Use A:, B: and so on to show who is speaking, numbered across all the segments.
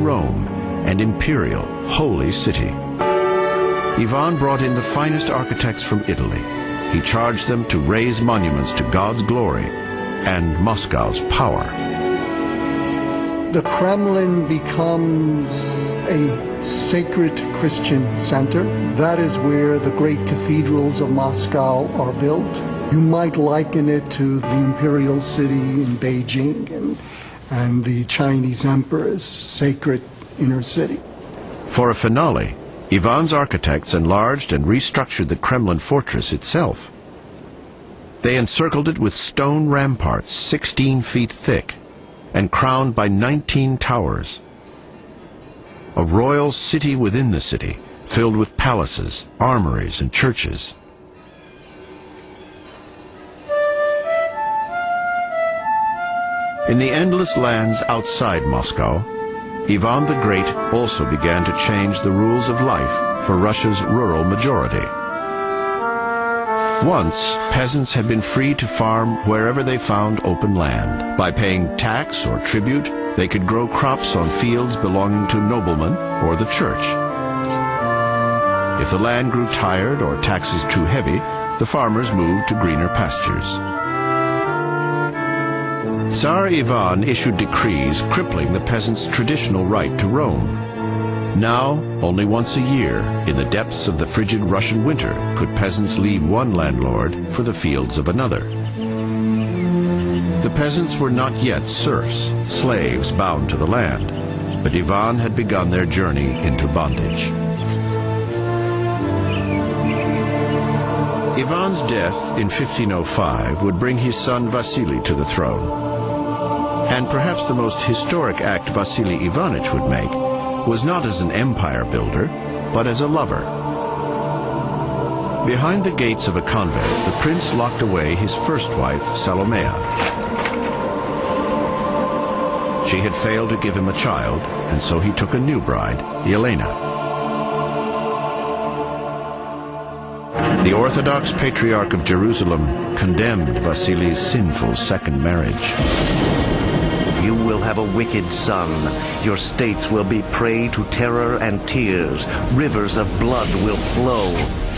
A: Rome, an imperial, holy city. Ivan brought in the finest architects from Italy. He charged them to raise monuments to God's glory and Moscow's power.
B: The Kremlin becomes a sacred Christian center. That is where the great cathedrals of Moscow are built. You might liken it to the imperial city in Beijing and the Chinese emperor's sacred inner city.
A: For a finale, Ivan's architects enlarged and restructured the Kremlin fortress itself. They encircled it with stone ramparts 16 feet thick and crowned by 19 towers. A royal city within the city, filled with palaces, armories, and churches. In the endless lands outside Moscow, Ivan the Great also began to change the rules of life for Russia's rural majority. Once, peasants had been free to farm wherever they found open land. By paying tax or tribute, they could grow crops on fields belonging to noblemen or the church. If the land grew tired or taxes too heavy, the farmers moved to greener pastures. Tsar Ivan issued decrees crippling the peasants' traditional right to roam. Now, only once a year, in the depths of the frigid Russian winter, could peasants leave one landlord for the fields of another. The peasants were not yet serfs, slaves bound to the land, but Ivan had begun their journey into bondage. Ivan's death in 1505 would bring his son Vasily to the throne. And perhaps the most historic act Vasily Ivanich would make was not as an empire builder, but as a lover. Behind the gates of a convent, the prince locked away his first wife, Salomea. She had failed to give him a child, and so he took a new bride, Yelena. The Orthodox Patriarch of Jerusalem condemned Vasily's sinful second marriage.
C: You will have a wicked son. Your states will be prey to terror and tears. Rivers of blood will flow.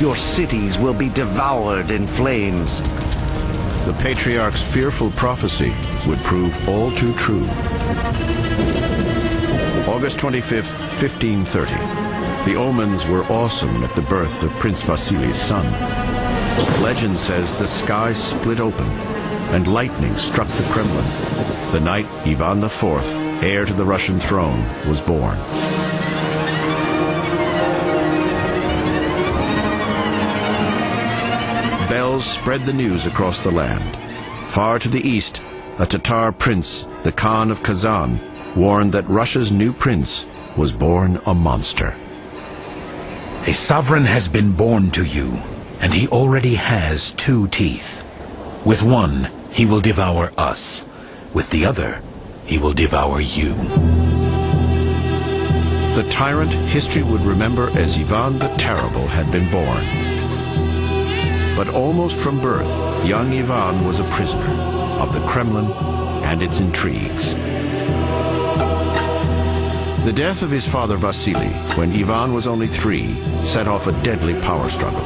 C: Your cities will be devoured in flames.
A: The patriarch's fearful prophecy would prove all too true. August 25th, 1530. The omens were awesome at the birth of Prince Vasily's son. Legend says the sky split open and lightning struck the Kremlin. The night Ivan IV, heir to the Russian throne, was born. Bells spread the news across the land. Far to the east, a Tatar prince, the Khan of Kazan, warned that Russia's new prince was born a monster.
D: A sovereign has been born to you, and he already has 2 teeth. With one, he will devour us. With the other, he will devour you.
A: The tyrant history would remember as Ivan the Terrible had been born. But almost from birth, young Ivan was a prisoner of the Kremlin and its intrigues. The death of his father Vasily, when Ivan was only 3, set off a deadly power struggle.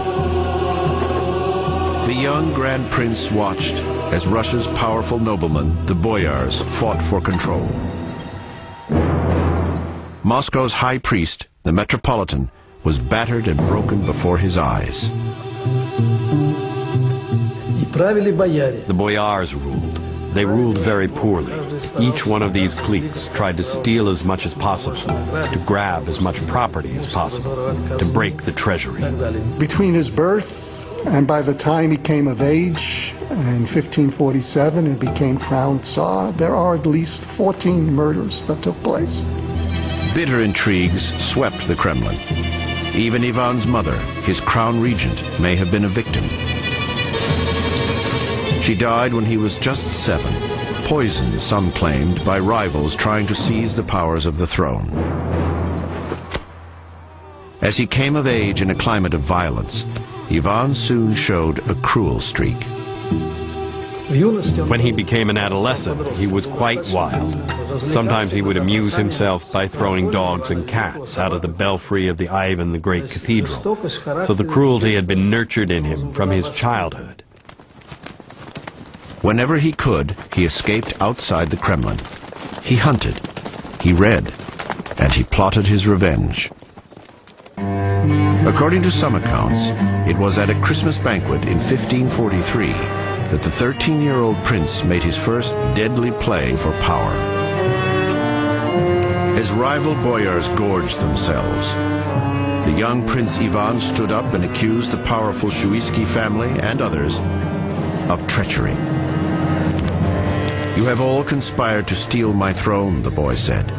A: The young Grand Prince watched as Russia's powerful noblemen, the boyars, fought for control. Moscow's high priest, the Metropolitan, was battered and broken before his eyes.
E: The boyars ruled. They ruled very poorly. Each one of these cliques tried to steal as much as possible, to grab as much property as possible, to break the treasury.
B: Between his birth and by the time he came of age, in 1547 and became crowned Tsar, there are at least 14 murders that took place.
A: Bitter intrigues swept the Kremlin. Even Ivan's mother, his crown regent, may have been a victim. She died when he was just 7, poisoned, some claimed, by rivals trying to seize the powers of the throne. As he came of age in a climate of violence, Ivan soon showed a cruel streak.
E: When he became an adolescent, he was quite wild. Sometimes he would amuse himself by throwing dogs and cats out of the belfry of the Ivan the Great Cathedral, so the cruelty had been nurtured in him from his childhood.
A: Whenever he could, he escaped outside the Kremlin. He hunted, he read, and he plotted his revenge. According to some accounts, it was at a Christmas banquet in 1543 that the 13-year-old prince made his first deadly play for power. His rival boyars gorged themselves. The young Prince Ivan stood up and accused the powerful Shuisky family and others of treachery. "You have all conspired to steal my throne," the boy said.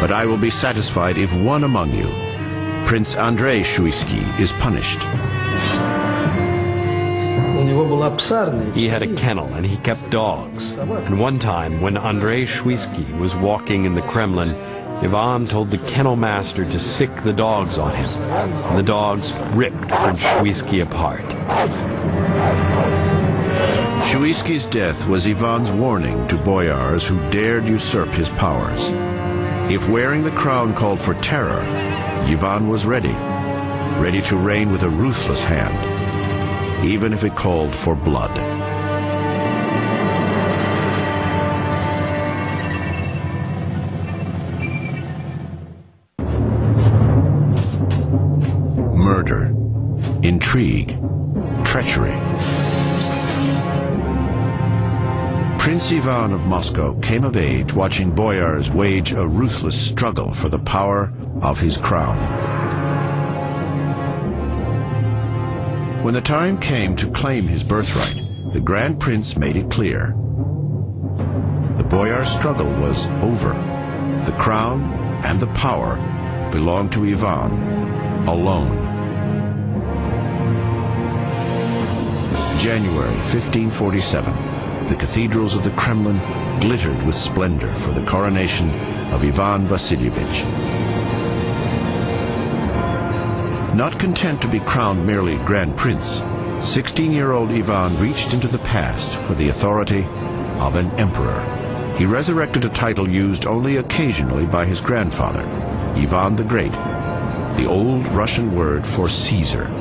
A: "But I will be satisfied if one among you, Prince Andrei Shuisky, is punished."
E: He had a kennel and he kept dogs. And one time, when Andrei Shuisky was walking in the Kremlin, Ivan told the kennel master to sick the dogs on him. And the dogs ripped Prince Shuisky apart.
A: Shuisky's death was Ivan's warning to boyars who dared usurp his powers. If wearing the crown called for terror, Ivan was ready to reign with a ruthless hand, even if it called for blood. Murder, intrigue, treachery. Prince Ivan of Moscow came of age watching boyars wage a ruthless struggle for the power of his crown. When the time came to claim his birthright, the Grand Prince made it clear. The boyar struggle was over. The crown and the power belonged to Ivan alone. January 1547, the cathedrals of the Kremlin glittered with splendor for the coronation of Ivan Vasilievich. Not content to be crowned merely Grand Prince, 16-year-old Ivan reached into the past for the authority of an emperor. He resurrected a title used only occasionally by his grandfather, Ivan the Great, the old Russian word for Caesar,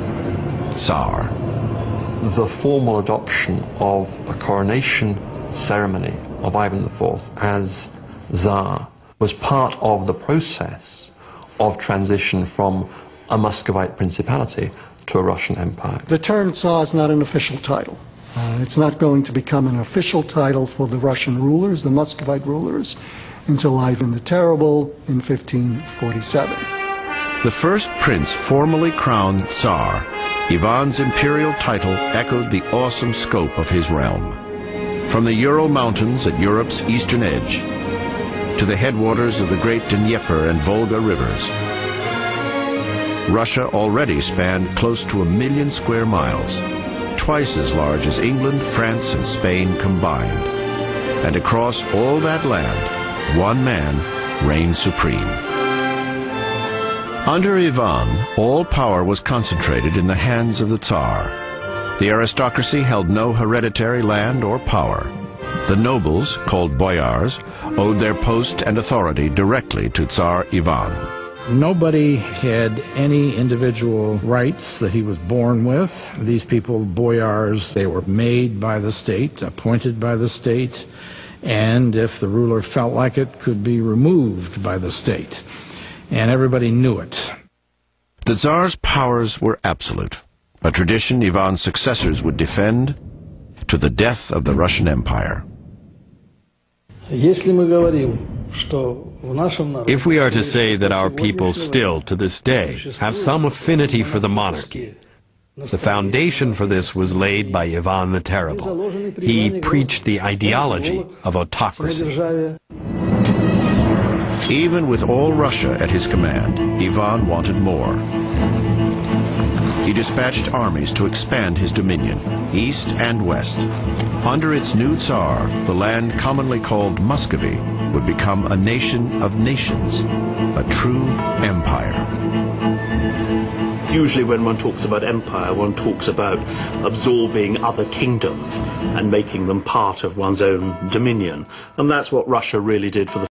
A: Tsar.
F: The formal adoption of a coronation ceremony of Ivan IV as Tsar was part of the process of transition from a Muscovite principality to a Russian empire.
B: The term Tsar is not an official title. It's not going to become an official title for the Russian rulers, the Muscovite rulers, until Ivan the Terrible in 1547.
A: The first prince formally crowned Tsar, Ivan's imperial title echoed the awesome scope of his realm. From the Ural Mountains at Europe's eastern edge to the headwaters of the great Dnieper and Volga rivers, Russia already spanned close to 1 million square miles, twice as large as England, France, and Spain combined. And across all that land, one man reigned supreme. Under Ivan, all power was concentrated in the hands of the Tsar. The aristocracy held no hereditary land or power. The nobles, called boyars, owed their post and authority directly to Tsar Ivan.
G: Nobody had any individual rights that he was born with. These people, boyars, they were made by the state, appointed by the state, and if the ruler felt like it, could be removed by the state. And everybody knew it.
A: The Tsar's powers were absolute, a tradition Ivan's successors would defend to the death of the Russian Empire.
E: If we are to say that our people still, to this day, have some affinity for the monarchy, the foundation for this was laid by Ivan the Terrible. He preached the ideology of autocracy.
A: Even with all Russia at his command, Ivan wanted more. He dispatched armies to expand his dominion, east and west. Under its new Tsar, the land commonly called Muscovy would become a nation of nations, a true empire.
H: Usually when one talks about empire, one talks about absorbing other kingdoms and making them part of one's own dominion. And that's what Russia really did for the